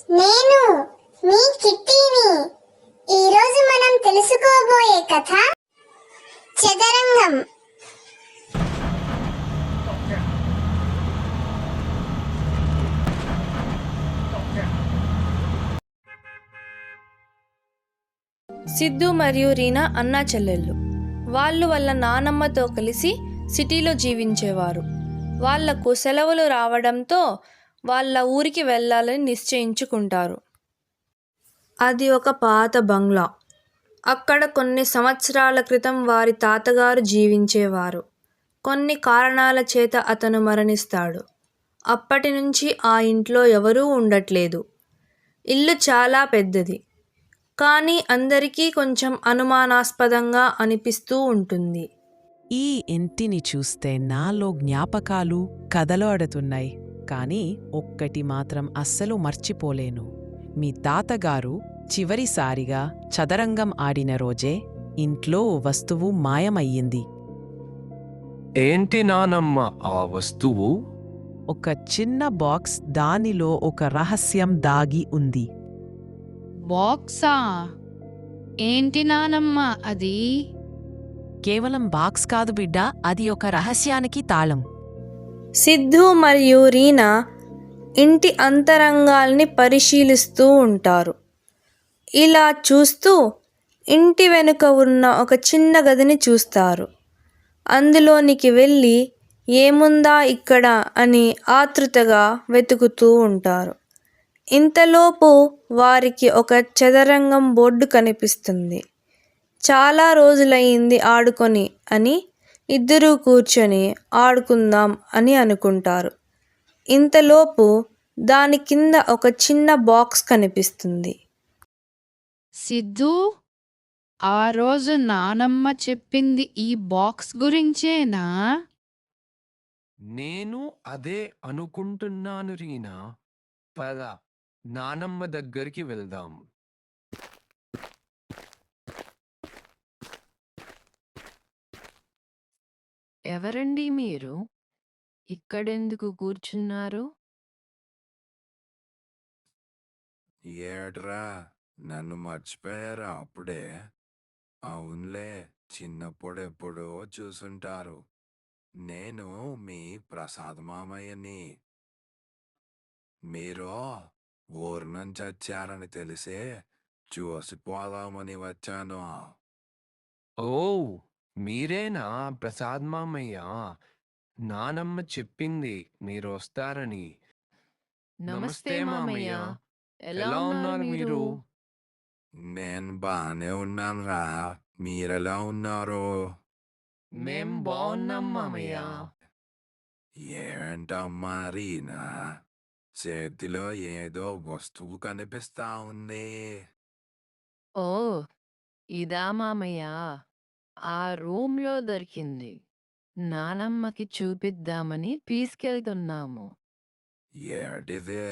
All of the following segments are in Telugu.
నేను మీ కిట్టీని. ఈరోజు మనం తెలుసుకోబోయే కథ చదరంగం. సిద్ధు మరియు రీనా అన్నా చెల్లెళ్ళు. వాళ్ళు వాళ్ళ నానమ్మతో కలిసి సిటీలో జీవించేవారు. వాళ్లకు సెలవులు రావడంతో వాళ్ళ ఊరికి వెళ్ళాలని నిశ్చయించుకుంటారు. అది ఒక పాత బంగ్లా. అక్కడ కొన్ని సంవత్సరాల క్రితం వారి తాతగారు జీవించేవారు. కొన్ని కారణాల చేత అతను మరణిస్తాడు. అప్పటి నుంచి ఆ ఇంట్లో ఎవరూ ఉండట్లేదు. ఇల్లు చాలా పెద్దది, కానీ అందరికీ కొంచెం అనుమానాస్పదంగా అనిపిస్తూ ఉంటుంది. ఈ ఇంటిని చూస్తే నాలో జ్ఞాపకాలు కదలాడుతున్నాయి, కానీ ఒక్కటి మాత్రం అస్సలు మర్చిపోలేను. మీ తాతగారు చివరిసారిగా చదరంగం ఆడిన రోజే ఇంట్లో వస్తువు మాయమయ్యింది. ఏంటి నానమ్మ ఆ వస్తువు? ఒక చిన్న బాక్స్, దానిలో ఒక రహస్యం దాగి ఉంది. బాక్సా? ఏంటి నానమ్మ అది? కేవలం బాక్స్ కాదు బిడ్డా, అది ఒక రహస్యానికి తాళం. సిద్ధు మరియు రీనా ఇంటి అంతరంగాల్ని పరిశీలిస్తూ ఉంటారు. ఇలా చూస్తూ ఇంటి వెనుక ఉన్న ఒక చిన్న గదిని చూస్తారు. అందులోనికి వెళ్ళి ఏముందా ఇక్కడ అని ఆతృతగా వెతుకుతూ ఉంటారు. ఇంతలోపు వారికి ఒక చదరంగం బోర్డు కనిపిస్తుంది. చాలా రోజులయ్యింది ఆడుకొని అని ఇద్దరూ కూర్చొని ఆడుకుందాం అని అనుకుంటారు. ఇంతలోపు దాని కింద ఒక చిన్న బాక్స్ కనిపిస్తుంది. సిద్ధూ, ఆ రోజు నానమ్మ చెప్పింది ఈ బాక్స్ గురించేనా? నేను అదే అనుకుంటున్నాను రీనా. పద, నానమ్మ దగ్గరికి వెళ్దాం. ఎవరండి మీరు? ఇక్కడెందుకు కూర్చున్నారు? ఏడ్రా, నన్ను మర్చిపోయారా అప్పుడే? అవునులే, చిన్నప్పుడెప్పుడో చూసుంటారు. నేను మీ ప్రసాద్ మామయ్యని. మీరు ఊరు నుంచి వచ్చారని తెలిసే చూసిపోదామని వచ్చాను. ఓ, మీరేనా ప్రసాద్ మామయ్య? నానమ్మ చెప్పింది మీరు వస్తారని. నమస్తే మామయ్య. ఎలా ఉన్నారు మీరు? నేను బానే ఉన్నానురా, మీరెలా ఉన్నారు? మేం బాగున్నాం మామయ్య. ఏంటమ్మా రీనా, చేతిలో ఏదో వస్తువు కనిపిస్తా ఉంది. ఓ, ఇదా మామయ్య? ఆ రూమ్లో దొరికింది. నానమ్మకి చూపిద్దామని తీసుకెళ్తున్నాము. ఏటిదే?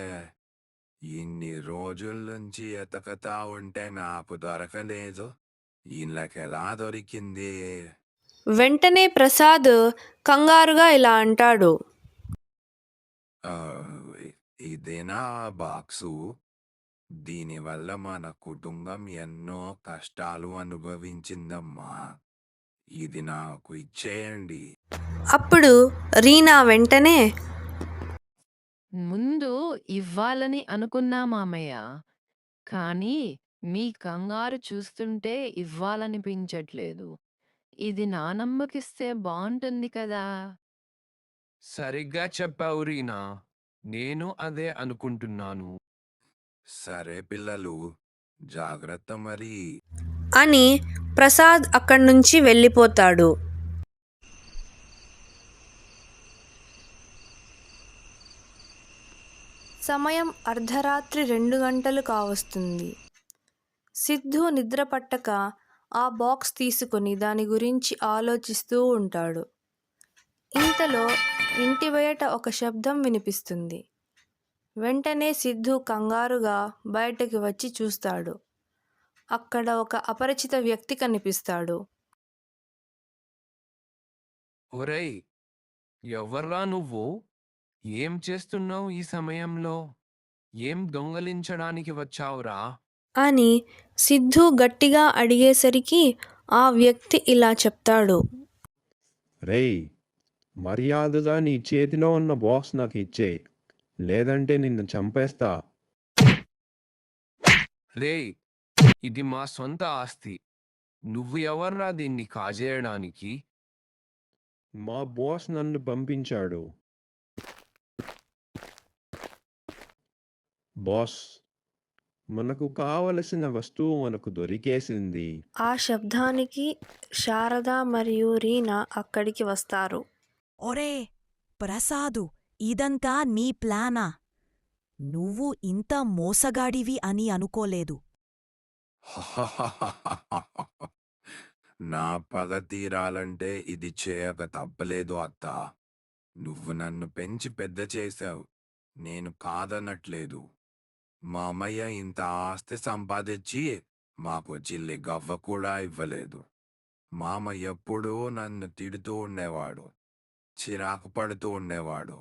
ఇన్ని రోజుల నుంచి ఎతకతా ఉంటే నాకు దొరకలేదు. ఈయనకెలా దొరికింది? వెంటనే ప్రసాద్ కంగారుగా ఇలా అంటాడు. ఆ, ఇదేనా ఆ బాక్సు? దీనివల్ల మన కుటుంబం ఎన్నో కష్టాలు అనుభవించిందమ్మా. ఇది నాకు ఇచ్చేయండి. అప్పుడు రీనా వెంటనే, ముందు ఇవ్వాలని అనుకున్నా మామయ్య, కానీ మీ కంగారు చూస్తుంటే ఇవ్వాలనిపించట్లేదు. ఇది నానమ్మకిస్తే బాగుంటుంది కదా. సరిగ్గా చెప్పావు రీనా. నేను అదే అనుకుంటున్నాను. సరే పిల్లలు, జాగ్రత్త మరి. అని ప్రసాద్ అక్కడి నుంచి వెళ్ళిపోతాడు. సమయం అర్ధరాత్రి 2 గంటలు కావస్తుంది. సిద్ధు నిద్ర పట్టక ఆ బాక్స్ తీసుకొని దాని గురించి ఆలోచిస్తూ ఉంటాడు. ఇంతలో ఇంటి బయట ఒక శబ్దం వినిపిస్తుంది. వెంటనే సిద్ధు కంగారుగా బయటకు వచ్చి చూస్తాడు. అక్కడ ఒక అపరిచిత వ్యక్తి కనిపిస్తాడు. ఒరేయ్, ఎవర్రా నువ్వు? ఏం చేస్తున్నావు ఈ సమయంలో? ఏం దొంగలించడానికి వచ్చావురా? అని సిద్ధు గట్టిగా అడిగేసరికి ఆ వ్యక్తి ఇలా చెప్తాడు. రేయ్, మర్యాదగా నీ చేతిలో ఉన్న బాక్స్ నాకు ఇచ్చేయ్, లేదంటే నిన్ను చంపేస్తా. రేయ్, ఇది మా సొంత ఆస్తి. నువ్వు ఎవర్రా దీన్ని కాజేయడానికి? మా బాస్ నన్ను పంపించాడు. బాస్, మనకు కావలసిన వస్తువు మనకు దొరికేసింది. ఆ శబ్దానికి శారద మరియు రీనా అక్కడికి వస్తారు. ఒరే ప్రసాదు, ఇదంతా నీ ప్లానా? నువ్వు ఇంత మోసగాడివి అని అనుకోలేదు. నా పగ తీరాలంటే ఇది చేయక తప్పలేదు అత్త. నువ్వు నన్ను పెంచి పెద్ద చేశావు, నేను కాదనట్లేదు. మామయ్య ఇంత ఆస్తి సంపాదించి మాకు చిల్లి గవ్వ కూడా ఇవ్వలేదు. మామయ్య ఎప్పుడూ నన్ను తిడుతూ ఉండేవాడు, చిరాకు పడుతూ ఉండేవాడు.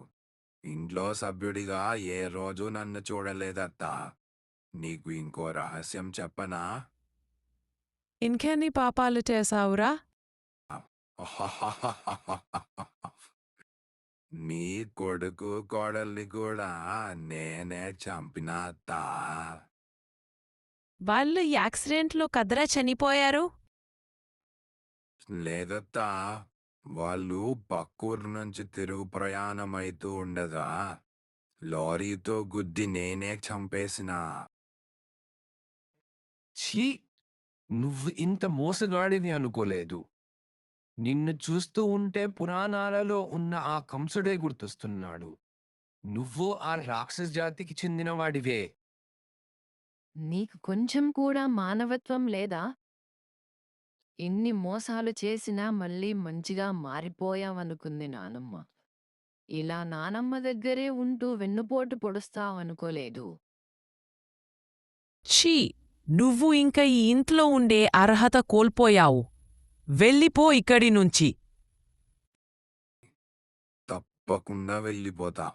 ఇంట్లో సభ్యుడిగా ఏ రోజు నన్ను చూడలేదత్తా. నీకు ఇంకో రహస్యం చెప్పనా? ఇంకెన్ని పాపాలు చేశావురా? మీ కొడుకు కోడల్ని కూడా నేనే చంపినా అత్తా. వాళ్ళు యాక్సిడెంట్లో కదరా చనిపోయారు? లేదత్తా, వాళ్ళు పక్కూరు నుంచి తిరుగు ప్రయాణమైతూ ఉండగా లారీతో గుద్ది నేనే చంపేసినా. ఛీ! నువ్వు ఇంత మోసగాడిని అనుకోలేదు. నిన్ను చూస్తూ ఉంటే పురాణాలలో ఉన్న ఆ కంసుడే గుర్తొస్తున్నాడు. నువ్వు ఆ రాక్షస జాతికి చెందినవాడివే. నీకు కొంచెం కూడా మానవత్వం లేదా? ఇన్ని మోసాలు చేసినా మళ్ళీ మంచిగా మారిపోయావనుకుంది నానమ్మ. ఇలా నానమ్మ దగ్గరే ఉంటూ వెన్నుపోటు పొడుస్తావనుకోలేదు. ఛీ! నువ్వు ఇంక ఈ ఇంట్లో ఉండే అర్హత కోల్పోయావు. వెళ్ళిపో ఇక్కడి నుంచి. తప్పకుండా వెళ్ళిపోతా.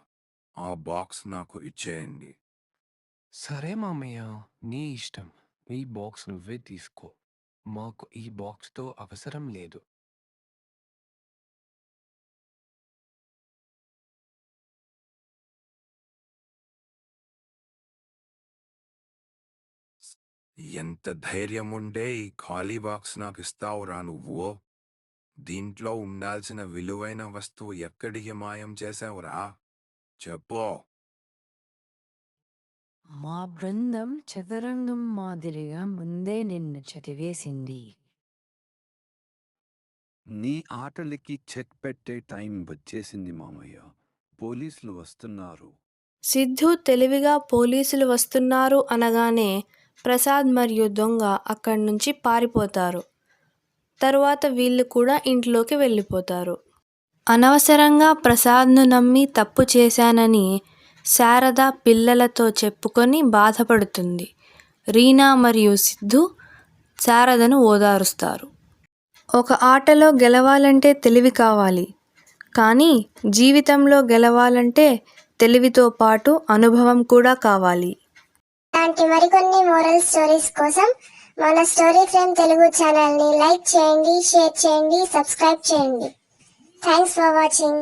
ఆ బాక్స్ నాకు ఇచ్చేయండి. సరే మామయ్య, నీ ఇష్టం. ఈ బాక్స్ నువ్వే తీసుకో. మాకు ఈ బాక్స్తో అవసరం లేదు. ఎంత ధైర్యం ఉంటే ఈ ఖాళీ బాక్స్ నాకు ఇస్తావురా నువ్వు? దీంట్లో ఉండాల్సిన విలువైన వస్తువు ఎక్కడికి మాయం చేసావురా? చెప్పు. మా బృందం చదరంగం మాదిరిగా ముందే నిన్ను చదివేసింది. నీ ఆటలకి చెక్ పెట్టే టైం వచ్చేసింది మామయ్య. పోలీసులు వస్తున్నారు. సిద్ధు తెలివిగా పోలీసులు వస్తున్నారు అనగానే ప్రసాద్ మరియు దొంగ అక్కడి నుంచి పారిపోతారు. తరువాత వీళ్ళు కూడా ఇంట్లోకి వెళ్ళిపోతారు. అనవసరంగా ప్రసాద్ను నమ్మి తప్పు చేశానని శారద పిల్లలతో చెప్పుకొని బాధపడుతుంది. రీనా మరియు సిద్ధు శారదను ఓదారుస్తారు. ఒక ఆటలో గెలవాలంటే తెలివి కావాలి, కానీ జీవితంలో గెలవాలంటే తెలివితో పాటు అనుభవం కూడా కావాలి. ఇలాంటి మరికొన్ని మోరల్ స్టోరీస్ కోసం మన స్టోరీ ఫ్రేమ్ తెలుగు ఛానల్ని లైక్ చేయండి, షేర్ చేయండి, సబ్స్క్రైబ్ చేయండి. Thanks for watching.